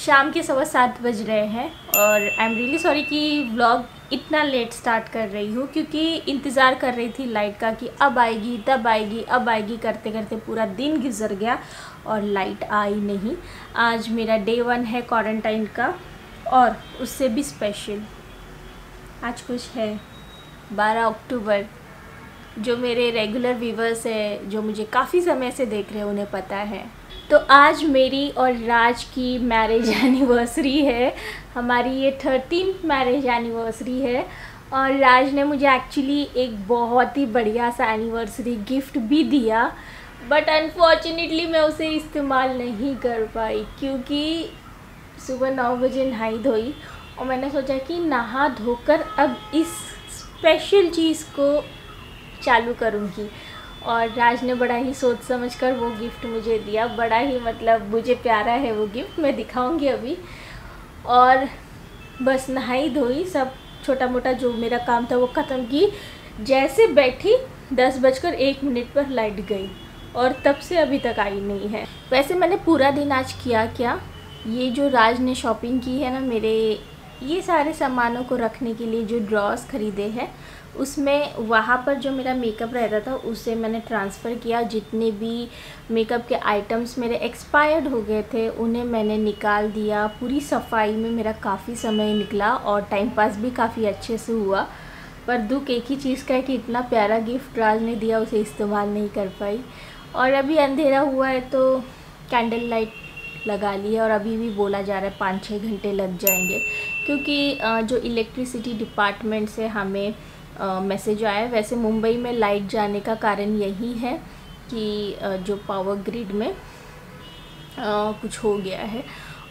शाम के 7:15 बज रहे हैं और आई एम रियली सॉरी कि व्लॉग इतना लेट स्टार्ट कर रही हूँ, क्योंकि इंतज़ार कर रही थी लाइट का कि अब आएगी तब आएगी अब आएगी करते करते पूरा दिन गुजर गया और लाइट आई नहीं। आज मेरा डे 1 है क्वारंटाइन का और उससे भी स्पेशल आज कुछ है 12 अक्टूबर। जो मेरे रेगुलर व्यूवर्स है, जो मुझे काफ़ी समय से देख रहे हैं, उन्हें पता है। तो आज मेरी और राज की मैरिज एनिवर्सरी है। हमारी ये 13th मैरिज एनिवर्सरी है और राज ने मुझे एक्चुअली एक बहुत ही बढ़िया सा एनिवर्सरी गिफ्ट भी दिया, बट अनफॉर्चुनेटली मैं उसे इस्तेमाल नहीं कर पाई, क्योंकि सुबह 9 बजे नहाई धोई और मैंने सोचा कि नहा धोकर अब इस स्पेशल चीज़ को चालू करूँगी। और राज ने बड़ा ही सोच समझ कर वो गिफ्ट मुझे दिया। बड़ा ही मतलब मुझे प्यारा है वो गिफ्ट, मैं दिखाऊंगी अभी। और बस नहाई धोई, सब छोटा मोटा जो मेरा काम था वो ख़त्म की। जैसे बैठी 10:01 पर लाइट गई और तब से अभी तक आई नहीं है। वैसे मैंने पूरा दिन आज किया क्या, ये जो राज ने शॉपिंग की है ना, मेरे ये सारे सामानों को रखने के लिए जो ड्रॉर्स ख़रीदे हैं, उसमें वहाँ पर जो मेरा मेकअप रहता था उसे मैंने ट्रांसफ़र किया। जितने भी मेकअप के आइटम्स मेरे एक्सपायर्ड हो गए थे उन्हें मैंने निकाल दिया। पूरी सफाई में मेरा काफ़ी समय निकला और टाइम पास भी काफ़ी अच्छे से हुआ। पर दुख एक ही चीज़ का है कि इतना प्यारा गिफ्ट राज ने दिया, उसे इस्तेमाल नहीं कर पाई। और अभी अंधेरा हुआ है तो कैंडल लाइट लगा ली है और अभी भी बोला जा रहा है 5-6 घंटे लग जाएंगे, क्योंकि जो इलेक्ट्रिसिटी डिपार्टमेंट से हमें मैसेज आया। वैसे मुंबई में लाइट जाने का कारण यही है कि जो पावर ग्रिड में कुछ हो गया है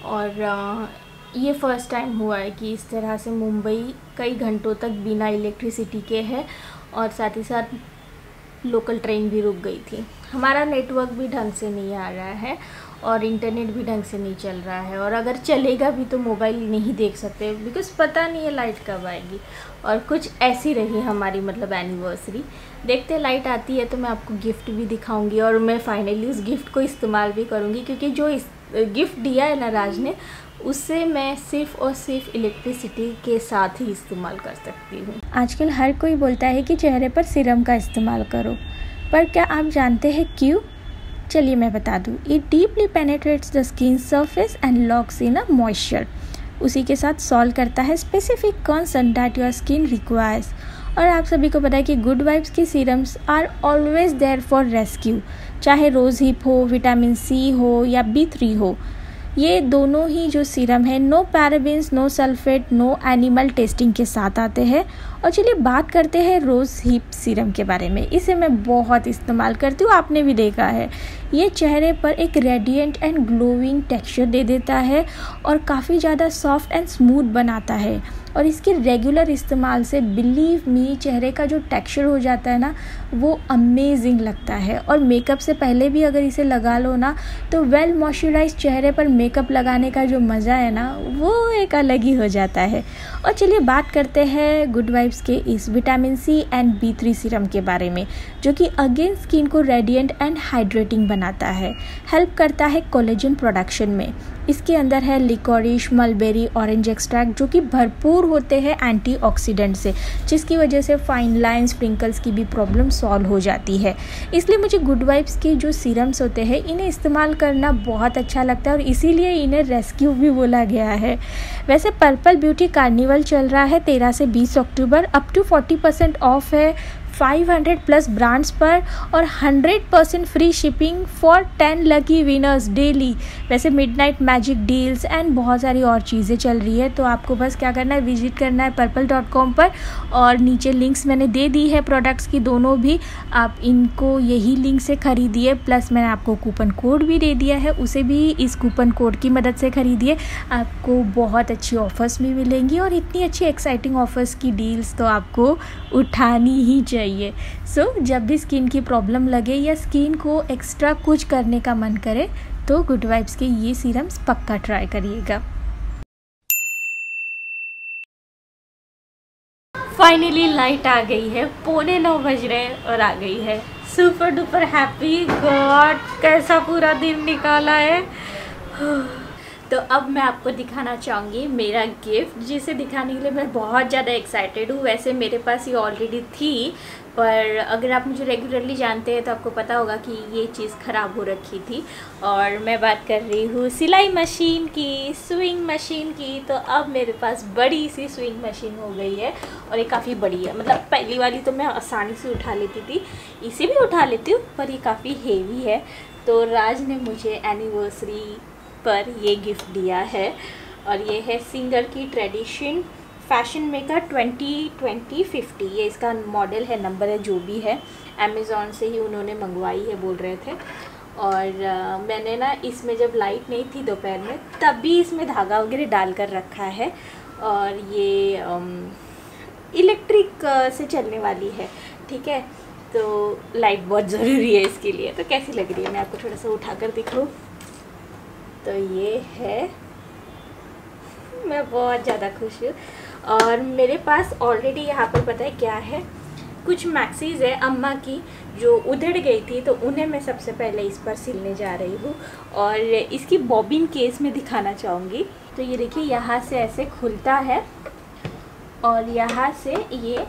और ये फ़र्स्ट टाइम हुआ है कि इस तरह से मुंबई कई घंटों तक बिना इलेक्ट्रिसिटी के है और साथ ही साथ लोकल ट्रेन भी रुक गई थी। हमारा नेटवर्क भी ढंग से नहीं आ रहा है और इंटरनेट भी ढंग से नहीं चल रहा है, और अगर चलेगा भी तो मोबाइल नहीं देख सकते बिकॉज़ पता नहीं है लाइट कब आएगी। और कुछ ऐसी रही हमारी मतलब एनिवर्सरी। देखते लाइट आती है तो मैं आपको गिफ्ट भी दिखाऊंगी और मैं फाइनली उस गिफ्ट को इस्तेमाल भी करूंगी, क्योंकि जो गिफ्ट दिया है ना राज ने, उससे मैं सिर्फ़ और सिर्फ इलेक्ट्रिसिटी के साथ ही इस्तेमाल कर सकती हूँ। आजकल हर कोई बोलता है कि चेहरे पर सीरम का इस्तेमाल करो, पर क्या आप जानते हैं क्यों? चलिए मैं बता दूँ। It deeply penetrates the skin surface and locks in a moisture. उसी के साथ सॉल्व करता है specific concern that your skin requires. और आप सभी को पता है कि गुड वाइब्स की serums are always there for rescue. चाहे रोज़ हिप हो, विटामिन सी हो या B3 हो, ये दोनों ही जो सीरम है no parabens, no sulphate, no animal testing के साथ आते हैं। और चलिए बात करते हैं रोज़ हिप सीरम के बारे में। इसे मैं बहुत इस्तेमाल करती हूँ, आपने भी देखा है। ये चेहरे पर एक रेडिएंट एंड ग्लोइंग टेक्सचर दे देता है और काफ़ी ज़्यादा सॉफ्ट एंड स्मूथ बनाता है। और इसके रेगुलर इस्तेमाल से बिलीव मी चेहरे का जो टेक्सचर हो जाता है ना, वो अमेजिंग लगता है। और मेकअप से पहले भी अगर इसे लगा लो ना, तो वेल मॉइस्चराइज चेहरे पर मेकअप लगाने का जो मज़ा है ना, वो एक अलग ही हो जाता है। और चलिए बात करते हैं गुड वाइब्स के इस vitamin C and B3 serum के बारे में, जो कि अगेन स्किन को रेडिएंट एंड हाइड्रेटिंग बनाता है, हेल्प करता है कोलेजन प्रोडक्शन में। इसके अंदर है लिकोरिश, मलबेरी, ऑरेंज एक्सट्रैक्ट, जो कि भरपूर होते हैं एंटीऑक्सीडेंट से, जिसकी वजह से फाइन लाइंस, रिंकल्स की भी प्रॉब्लम सॉल्व हो जाती है। इसलिए मुझे गुड वाइब्स के जो सीरम्स होते हैं इन्हें इस्तेमाल करना बहुत अच्छा लगता है और इसीलिए इन्हें रेस्क्यू भी बोला गया है। वैसे पर्पल ब्यूटी कार्निवल चल रहा है 13 से 20 अक्टूबर। अप टू 40% ऑफ है 500+ ब्रांड्स पर और 100% free shipping for 10 lucky winners daily. वैसे मिडनाइट मैजिक डील्स एंड बहुत सारी और चीज़ें चल रही है, तो आपको बस क्या करना है, विजिट करना है purple.com पर और नीचे लिंक्स मैंने दे दी है प्रोडक्ट्स की दोनों भी। आप इनको यही लिंक से ख़रीदिए, प्लस मैंने आपको कूपन कोड भी दे दिया है, उसे भी इस कूपन कोड की मदद से ख़रीदिए। आपको बहुत अच्छी ऑफ़र्स भी मिलेंगी और इतनी अच्छी एक्साइटिंग ऑफ़र्स की डील्स तो आपको उठानी ही चाहिए। जब भी स्किन की प्रॉब्लम लगे या स्किन को एक्स्ट्रा कुछ करने का मन करे तो गुड वाइब्स के ये सीरम्स पक्का ट्राई करिएगा। फाइनली लाइट आ गई है, 8:45 बज रहे हैं और आ गई है। Super duper happy. गॉड कैसा पूरा दिन निकाला है। तो अब मैं आपको दिखाना चाहूँगी मेरा गिफ्ट, जिसे दिखाने के लिए मैं बहुत ज़्यादा एक्साइटेड हूँ। वैसे मेरे पास ये ऑलरेडी थी, पर अगर आप मुझे रेगुलरली जानते हैं तो आपको पता होगा कि ये चीज़ ख़राब हो रखी थी। और मैं बात कर रही हूँ सिलाई मशीन की, स्विंग मशीन की। तो अब मेरे पास बड़ी सी स्विंग मशीन हो गई है और ये काफ़ी बड़ी है। मतलब पहली वाली तो मैं आसानी से उठा लेती थी, इसे भी उठा लेती हूँ, पर ये काफ़ी हेवी है। तो राज ने मुझे एनिवर्सरी पर ये गिफ्ट दिया है और ये है सिंगर की ट्रेडिशन फैशन मेकर 2020-50। ये इसका मॉडल है, नंबर है, जो भी है। अमेज़ॉन से ही उन्होंने मंगवाई है बोल रहे थे। और मैंने ना इसमें जब लाइट नहीं थी दोपहर में, तब भी इसमें धागा वगैरह डाल कर रखा है। और ये इलेक्ट्रिक से चलने वाली है, ठीक है। तो लाइट बहुत ज़रूरी है इसके लिए। तो कैसी लग रही है मैं आपको थोड़ा सा उठा कर दिखाऊँ। तो ये है, मैं बहुत ज़्यादा खुश हूँ। और मेरे पास ऑलरेडी यहाँ पर पता है क्या है, कुछ मैक्सीज़ है अम्मा की जो उधड़ गई थी, तो उन्हें मैं सबसे पहले इस पर सिलने जा रही हूँ। और इसकी बॉबिन केस में दिखाना चाहूँगी। तो ये देखिए, यहाँ से ऐसे खुलता है और यहाँ से ये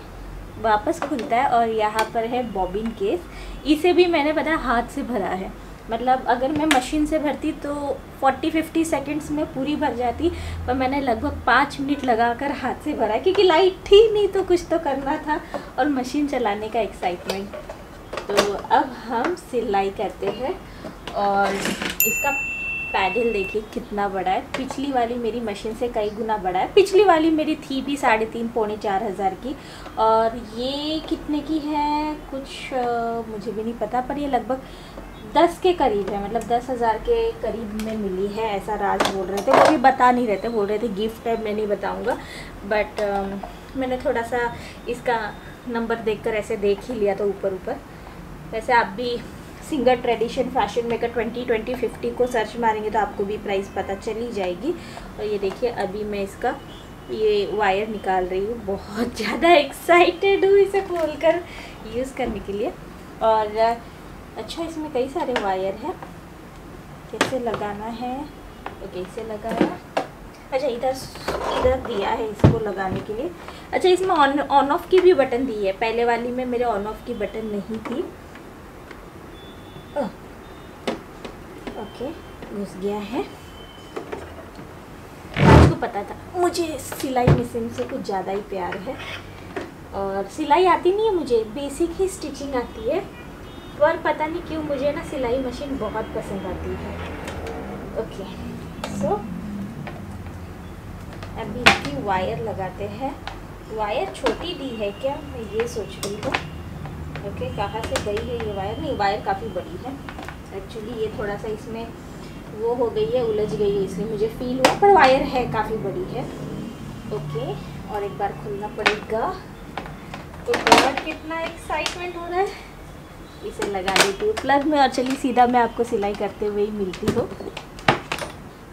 वापस खुलता है और यहाँ पर है बॉबिन केस। इसे भी मैंने पता है हाथ से भरा है। मतलब अगर मैं मशीन से भरती तो 40-50 सेकंड्स में पूरी भर जाती, पर मैंने लगभग 5 मिनट लगाकर हाथ से भरा, क्योंकि लाइट थी नहीं तो कुछ तो करना था और मशीन चलाने का एक्साइटमेंट। तो अब हम सिलाई करते हैं। और इसका पैडल देखिए कितना बड़ा है, पिछली वाली मेरी मशीन से कई गुना बड़ा है। पिछली वाली मेरी थी भी 3,500-4 हज़ार की, और ये कितने की है कुछ मुझे भी नहीं पता, पर ये लगभग 10 के करीब है। मतलब 10,000 के करीब में मिली है, ऐसा राज बोल रहे थे। वो भी बता नहीं रहे थे, बोल रहे थे गिफ्ट है, मैं नहीं बताऊंगा। बट मैंने थोड़ा सा इसका नंबर देखकर ऐसे देख ही लिया तो ऊपर ऊपर। वैसे आप भी सिंगर ट्रेडिशन फैशन मेकर 2020-50 को सर्च मारेंगे तो आपको भी प्राइस पता चली जाएगी। और ये देखिए, अभी मैं इसका ये वायर निकाल रही हूँ। बहुत ज़्यादा एक्साइटेड हूँ इसे खोलकर यूज़ करने के लिए। और अच्छा, इसमें कई सारे वायर हैं, कैसे लगाना है। ओके, इसे लगाया। अच्छा, इधर दिया है इसको लगाने के लिए। अच्छा, इसमें ऑन ऑफ की भी बटन दी है। पहले वाली में मेरे ऑन ऑफ की बटन नहीं थी। ओके, घुस गया है। आपको पता था मुझे सिलाई मशीन से कुछ ज़्यादा ही प्यार है। और सिलाई आती नहीं है मुझे, बेसिक ही स्टिचिंग आती है, पर पता नहीं क्यों मुझे ना सिलाई मशीन बहुत पसंद आती है। ओके, सो अभी इसकी वायर लगाते हैं। वायर छोटी दी है क्या, मैं ये सोच रही हूँ। ओके, कहाँ से गई है ये वायर? नहीं, वायर काफ़ी बड़ी है एक्चुअली। ये थोड़ा सा इसमें वो हो गई है, उलझ गई है, इसलिए मुझे फील हुआ, पर वायर है काफ़ी बड़ी है। ओके, और एक बार खोलना पड़ेगा। तो बहुत कितना एक्साइटमेंट हो रहा है। इसे लगा देती हूँ प्लग में और चलिए सीधा मैं आपको सिलाई करते हुए ही मिलती हूँ।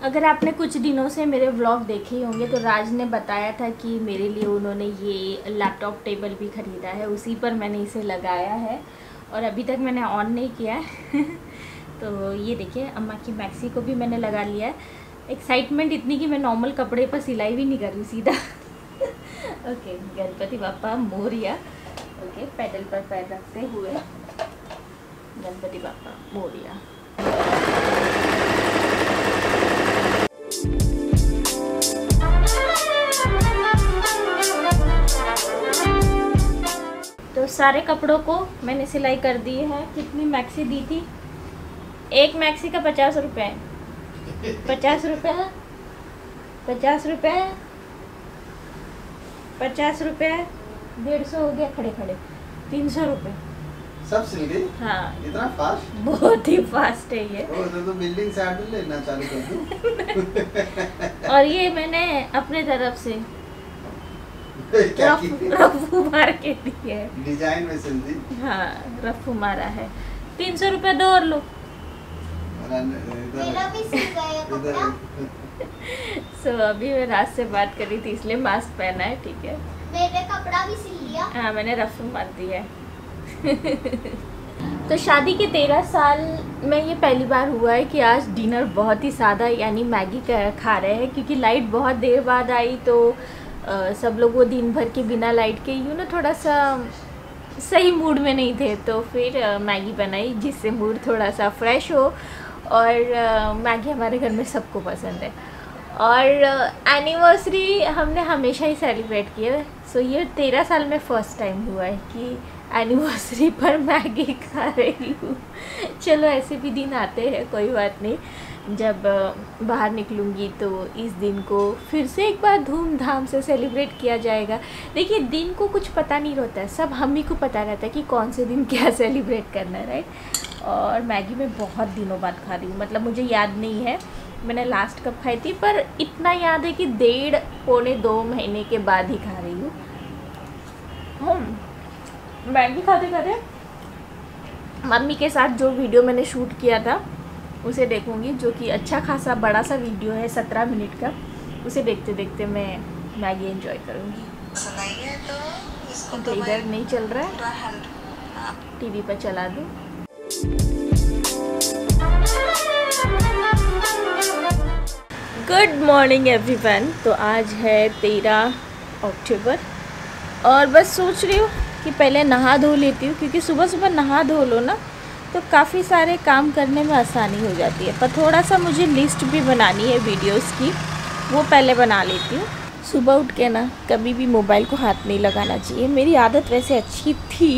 अगर आपने कुछ दिनों से मेरे व्लॉग देखे होंगे तो राज ने बताया था कि मेरे लिए उन्होंने ये लैपटॉप टेबल भी ख़रीदा है, उसी पर मैंने इसे लगाया है और अभी तक मैंने ऑन नहीं किया है। तो ये देखिए, अम्मा की मैक्सी को भी मैंने लगा लिया है। एक्साइटमेंट इतनी कि मैं नॉर्मल कपड़े पर सिलाई भी नहीं कर रही, सीधा। Okay, Ganpati Bappa Morya. Okay, pedal पर पैर रखते हुए गणपति बाप्पा मोरिया। तो सारे कपड़ों को मैंने सिलाई कर दी है। कितनी मैक्सी दी थी? एक मैक्सी का 50 रुपये। 50 रुपये, 50 रुपये, 50 रुपये, 150 हो गया खड़े खड़े, 300 रुपये सब सिल गई। हाँ, इतना फास्ट? बहुत ही फास्ट है ये। तो बिल्डिंग से आर्डर लेना चालू कर दूं। और ये मैंने अपने तरफ से रफू मार के दी है, डिजाइन में सिल दी। हाँ, रफू मारा है। 300 रुपये दो और लो। मेरा भी सिल गया कपड़ा। सो अभी मैं रात से बात कर रही थी इसलिए मास्क पहना है, ठीक है। मेरे कपड़ा भी सिल लिया। हाँ, मैंने रफू मार दी है। तो शादी के 13 साल में ये पहली बार हुआ है कि आज डिनर बहुत ही सादा यानी मैगी खा रहे हैं, क्योंकि लाइट बहुत देर बाद आई तो सब लोग वो दिन भर के बिना लाइट के यूँ ना थोड़ा सा सही मूड में नहीं थे, तो फिर मैगी बनाई जिससे मूड थोड़ा सा फ्रेश हो। और मैगी हमारे घर में सबको पसंद है। और एनिवर्सरी हमने हमेशा ही सेलिब्रेट किया है। सो ये 13 साल में फ़र्स्ट टाइम हुआ है कि एनिवर्सरी पर मैगी खा रही हूँ। चलो ऐसे भी दिन आते हैं, कोई बात नहीं। जब बाहर निकलूँगी तो इस दिन को फिर से एक बार धूमधाम से सेलिब्रेट किया जाएगा। देखिए, दिन को कुछ पता नहीं रहता है, सब हम ही को पता रहता है कि कौन से दिन क्या सेलिब्रेट करना है, राइट। और मैगी मैं बहुत दिनों बाद खा रही हूँ, मतलब मुझे याद नहीं है मैंने लास्ट कब खाई थी, पर इतना याद है कि 1.5-2 महीने के बाद ही खा रही हूँ। मैगी खाते खाते मम्मी के साथ जो वीडियो मैंने शूट किया था उसे देखूंगी, जो कि अच्छा खासा बड़ा सा वीडियो है 17 मिनट का। उसे देखते देखते मैं मैगी एंजॉय करूंगी। तो इसको तो इधर नहीं चल रहा है, टीवी पर चला दूँ। Good morning everyone. तो आज है 13 अक्टूबर और बस सोच रही हूँ कि पहले नहा धो लेती हूँ, क्योंकि सुबह सुबह नहा धो लो ना तो काफ़ी सारे काम करने में आसानी हो जाती है। पर थोड़ा सा मुझे लिस्ट भी बनानी है वीडियोस की, वो पहले बना लेती हूँ। सुबह उठ के ना कभी भी मोबाइल को हाथ नहीं लगाना चाहिए। मेरी आदत वैसे अच्छी थी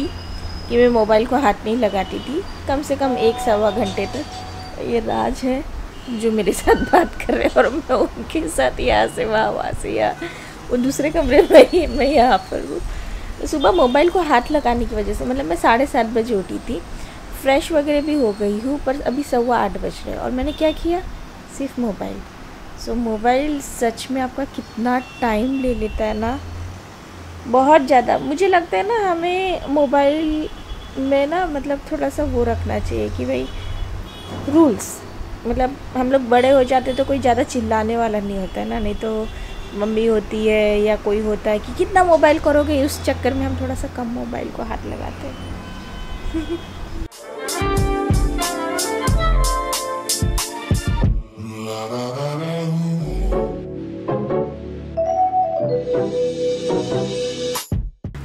कि मैं मोबाइल को हाथ नहीं लगाती थी, कम से कम 1-1.25 घंटे तक। ये राज है जो मेरे साथ बात कर रहे हैं और मैं उनके साथ यहाँ से वहाँ से यहाँ, वो दूसरे कमरे में मैं यहाँ पर हूँ। तो सुबह मोबाइल को हाथ लगाने की वजह से, मतलब मैं 7:30 बजे उठी थी, फ्रेश वगैरह भी हो गई हूँ, पर अभी 7:15 बज रहे हैं और मैंने क्या किया, सिर्फ मोबाइल। सो मोबाइल सच में आपका कितना टाइम ले लेता है ना, बहुत ज़्यादा। मुझे लगता है ना हमें मोबाइल में ना मतलब थोड़ा सा वो रखना चाहिए कि भाई रूल्स, मतलब हम लोग बड़े हो जाते तो कोई ज़्यादा चिल्लाने वाला नहीं होता है ना, नहीं तो मम्मी होती है या कोई होता है कि कितना मोबाइल करोगे, उस चक्कर में हम थोड़ा सा कम मोबाइल को हाथ लगाते हैं।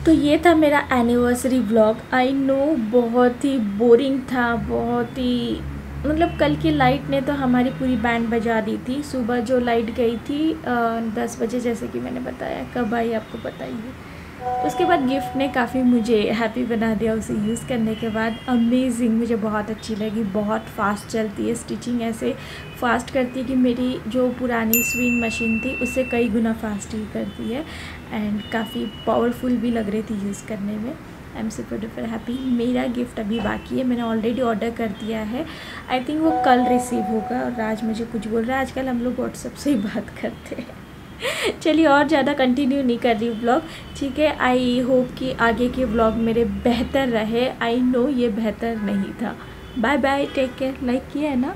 तो ये था मेरा एनिवर्सरी व्लॉग। आई नो बहुत ही बोरिंग था, बहुत ही मतलब कल की लाइट ने तो हमारी पूरी बैंड बजा दी थी। सुबह जो लाइट गई थी 10 बजे, जैसे कि मैंने बताया, कब आई आपको पता ही है। उसके बाद गिफ्ट ने काफ़ी मुझे हैप्पी बना दिया उसे यूज़ करने के बाद। अमेजिंग, मुझे बहुत अच्छी लगी, बहुत फास्ट चलती है, स्टिचिंग ऐसे फास्ट करती है कि मेरी जो पुरानी स्विंग मशीन थी उससे कई गुना फास्ट ही करती है, एंड काफ़ी पावरफुल भी लग रही थी यूज़ करने में। I am super duper happy. मेरा गिफ्ट अभी बाकी है, मैंने ऑलरेडी ऑर्डर कर दिया है, आई थिंक वो कल रिसीव होगा। और राज मुझे कुछ बोल रहा है, आजकल हम लोग व्हाट्सएप से ही बात करते हैं। चलिए और ज़्यादा कंटिन्यू नहीं कर रही व्लॉग, ठीक है। आई होप कि आगे के व्लॉग मेरे बेहतर रहे। आई नो ये बेहतर नहीं था। Bye bye, take care. Like किया है ना।